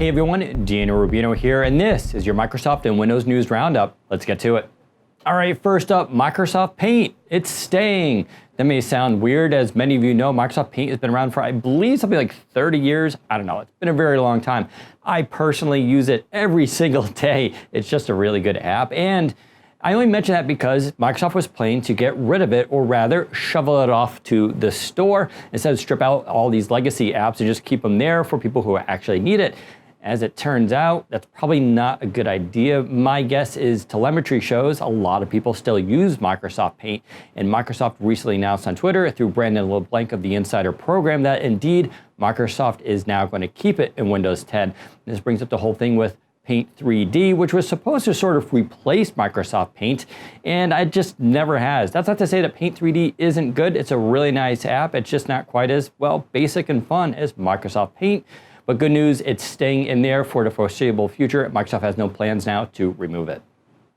Hey everyone, Daniel Rubino here, and this is your Microsoft and Windows News Roundup. Let's get to it. All right, first up, Microsoft Paint. It's staying. That may sound weird. As many of you know, Microsoft Paint has been around for, I believe, something like 30 years. I don't know. It's been a very long time. I personally use it every single day. It's just a really good app. And I only mention that because Microsoft was planning to get rid of it, or rather shovel it off to the store instead of strip out all these legacy apps and just keep them there for people who actually need it. As it turns out, that's probably not a good idea. My guess is telemetry shows a lot of people still use Microsoft Paint, and Microsoft recently announced on Twitter through Brandon LeBlanc of the Insider program that indeed Microsoft is now going to keep it in Windows 10. This brings up the whole thing with Paint 3D, which was supposed to sort of replace Microsoft Paint, and it just never has. That's not to say that Paint 3D isn't good. It's a really nice app. It's just not quite as, well, basic and fun as Microsoft Paint. But good news, it's staying in there for the foreseeable future. Microsoft has no plans now to remove it.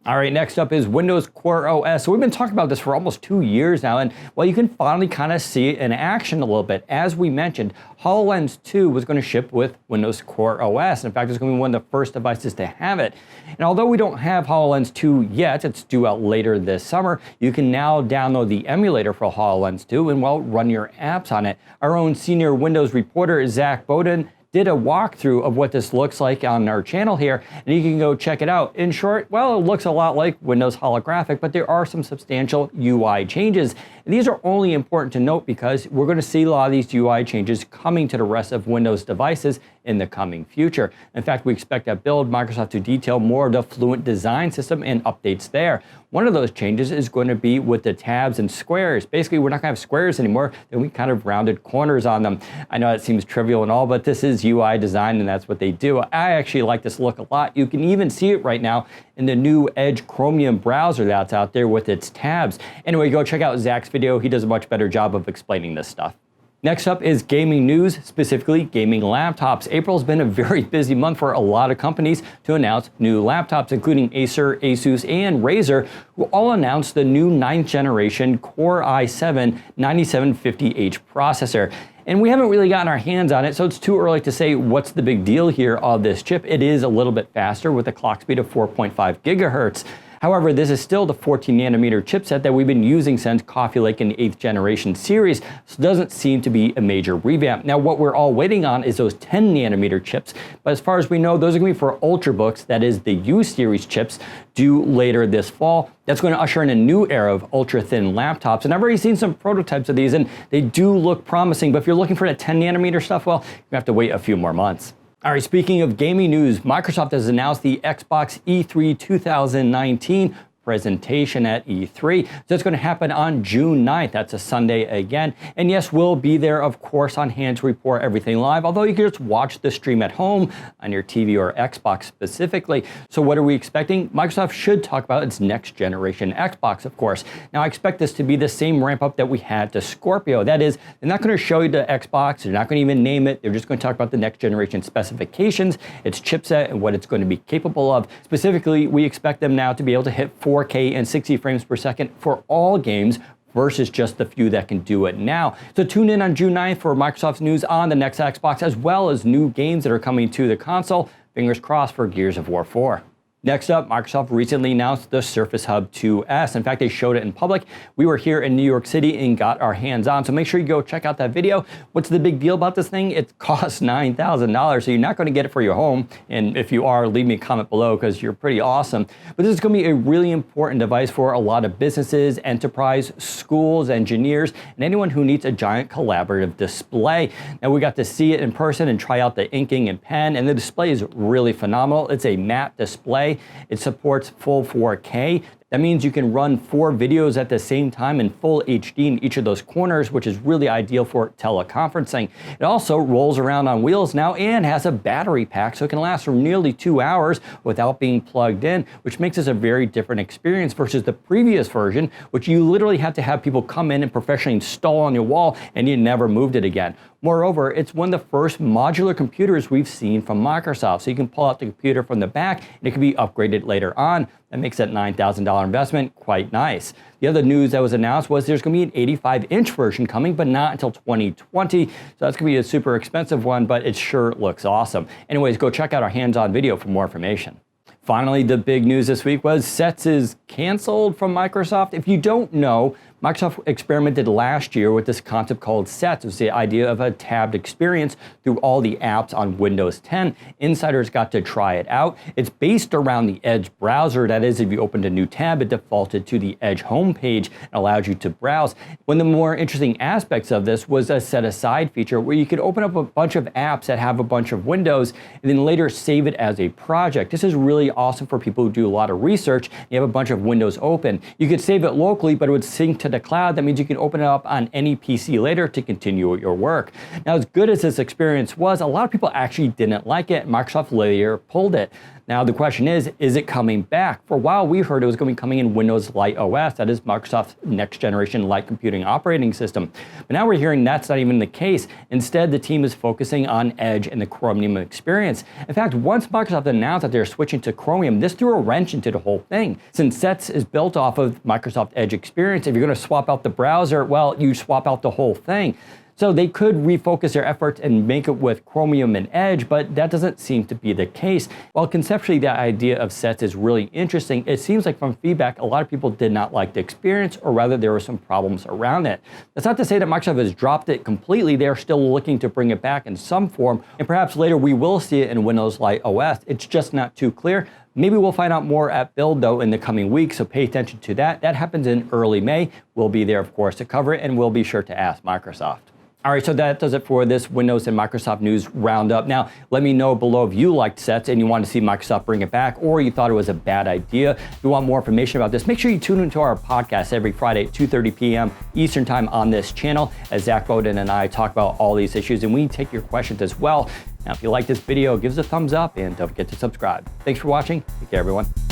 All right, next up is Windows Core OS. So we've been talking about this for almost 2 years now, and well, you can finally kind of see it in action a little bit. As we mentioned, HoloLens 2 was going to ship with Windows Core OS. In fact, it's going to be one of the first devices to have it. And although we don't have HoloLens 2 yet, it's due out later this summer, you can now download the emulator for HoloLens 2 and, well, run your apps on it. Our own senior Windows reporter, Zach Bowden, did a walkthrough of what this looks like on our channel here, and you can go check it out. In short, well, it looks a lot like Windows Holographic, but there are some substantial UI changes. And these are only important to note because we're going to see a lot of these UI changes coming to the rest of Windows devices in the coming future. In fact, we expect that build Microsoft to detail more of the Fluent design system and updates there. One of those changes is going to be with the tabs and squares. Basically, we're not going to have squares anymore, then we kind of rounded corners on them. I know it seems trivial and all, but this is UI design and that's what they do. I actually like this look a lot. You can even see it right now in the new Edge Chromium browser that's out there with its tabs. Anyway, go check out Zach's video. He does a much better job of explaining this stuff. Next up is gaming news, specifically gaming laptops. April's been a very busy month for a lot of companies to announce new laptops, including Acer, Asus, and Razer, who all announced the new 9th generation Core i7 9750H processor. And we haven't really gotten our hands on it, so it's too early to say what's the big deal here of this chip. It is a little bit faster with a clock speed of 4.5 gigahertz. However, this is still the 14 nanometer chipset that we've been using since Coffee Lake in the 8th generation series, so it doesn't seem to be a major revamp. Now, what we're all waiting on is those 10 nanometer chips, but as far as we know, those are going to be for Ultrabooks, that is the U series chips, due later this fall. That's going to usher in a new era of ultra-thin laptops, and I've already seen some prototypes of these, and they do look promising, but if you're looking for that 10 nanometer stuff, well, you have to wait a few more months. All right, speaking of gaming news, Microsoft has announced the Xbox E3 2019 presentation at E3. So it's going to happen on June 9th. That's a Sunday again. And yes, we'll be there, of course, on hand to report everything live, although you can just watch the stream at home on your TV or Xbox specifically. So what are we expecting? Microsoft should talk about its next generation Xbox, of course. Now, I expect this to be the same ramp up that we had to Scorpio. That is, they're not going to show you the Xbox. They're not going to even name it. They're just going to talk about the next generation specifications, its chipset, and what it's going to be capable of. Specifically, we expect them now to be able to hit 4K and 60 frames per second for all games versus just the few that can do it now. So tune in on June 9th for Microsoft's news on the next Xbox, as well as new games that are coming to the console. Fingers crossed for Gears of War 4. Next up, Microsoft recently announced the Surface Hub 2S. In fact, they showed it in public. We were here in New York City and got our hands on, so make sure you go check out that video. What's the big deal about this thing? It costs $9,000, so you're not going to get it for your home. And if you are, leave me a comment below because you're pretty awesome. But this is going to be a really important device for a lot of businesses, enterprise, schools, engineers, and anyone who needs a giant collaborative display. Now, we got to see it in person and try out the inking and pen, and the display is really phenomenal. It's a matte display. It supports full 4K. That means you can run 4 videos at the same time in full HD in each of those corners, which is really ideal for teleconferencing. It also rolls around on wheels now and has a battery pack, so it can last for nearly 2 hours without being plugged in, which makes this a very different experience versus the previous version, which you literally had to have people come in and professionally install on your wall, and you never moved it again. Moreover, it's one of the first modular computers we've seen from Microsoft, so you can pull out the computer from the back and it can be upgraded later on. That makes that $9,000 investment, quite nice. The other news that was announced was there's going to be an 85-inch version coming, but not until 2020. So that's going to be a super expensive one, but it sure looks awesome. Anyways, go check out our hands-on video for more information. Finally, the big news this week was Sets is canceled from Microsoft. If you don't know, Microsoft experimented last year with this concept called Sets. It was the idea of a tabbed experience through all the apps on Windows 10. Insiders got to try it out. It's based around the Edge browser. That is, if you opened a new tab, it defaulted to the Edge homepage and allowed you to browse. One of the more interesting aspects of this was a set aside feature where you could open up a bunch of apps that have a bunch of windows and then later save it as a project. This is really awesome for people who do a lot of research. You have a bunch of windows open. You could save it locally, but it would sync to the cloud. That means you can open it up on any PC later to continue your work. Now, as good as this experience was, a lot of people actually didn't like it. Microsoft later pulled it. Now, the question is it coming back? For a while, we heard it was going to be coming in Windows Light OS. That is Microsoft's next generation light computing operating system. But now we're hearing that's not even the case. Instead, the team is focusing on Edge and the Chromium experience. In fact, once Microsoft announced that they're switching to Chromium, this threw a wrench into the whole thing. Since Sets is built off of Microsoft Edge experience, if you're going to swap out the browser, well, you swap out the whole thing. So they could refocus their efforts and make it with Chromium and Edge, but that doesn't seem to be the case. While conceptually the idea of Sets is really interesting, it seems like from feedback, a lot of people did not like the experience, or rather there were some problems around it. That's not to say that Microsoft has dropped it completely. They're still looking to bring it back in some form, and perhaps later we will see it in Windows Light OS. It's just not too clear. Maybe we'll find out more at Build, though, in the coming weeks, so pay attention to that. That happens in early May. We'll be there, of course, to cover it, and we'll be sure to ask Microsoft. All right, so that does it for this Windows and Microsoft news roundup. Now, let me know below if you liked Sets and you want to see Microsoft bring it back, or you thought it was a bad idea. If you want more information about this, make sure you tune into our podcast every Friday at 2:30 p.m. Eastern Time on this channel, as Zach Bowden and I talk about all these issues, and we take your questions as well. Now, if you like this video, give us a thumbs up and don't forget to subscribe. Thanks for watching. Take care, everyone.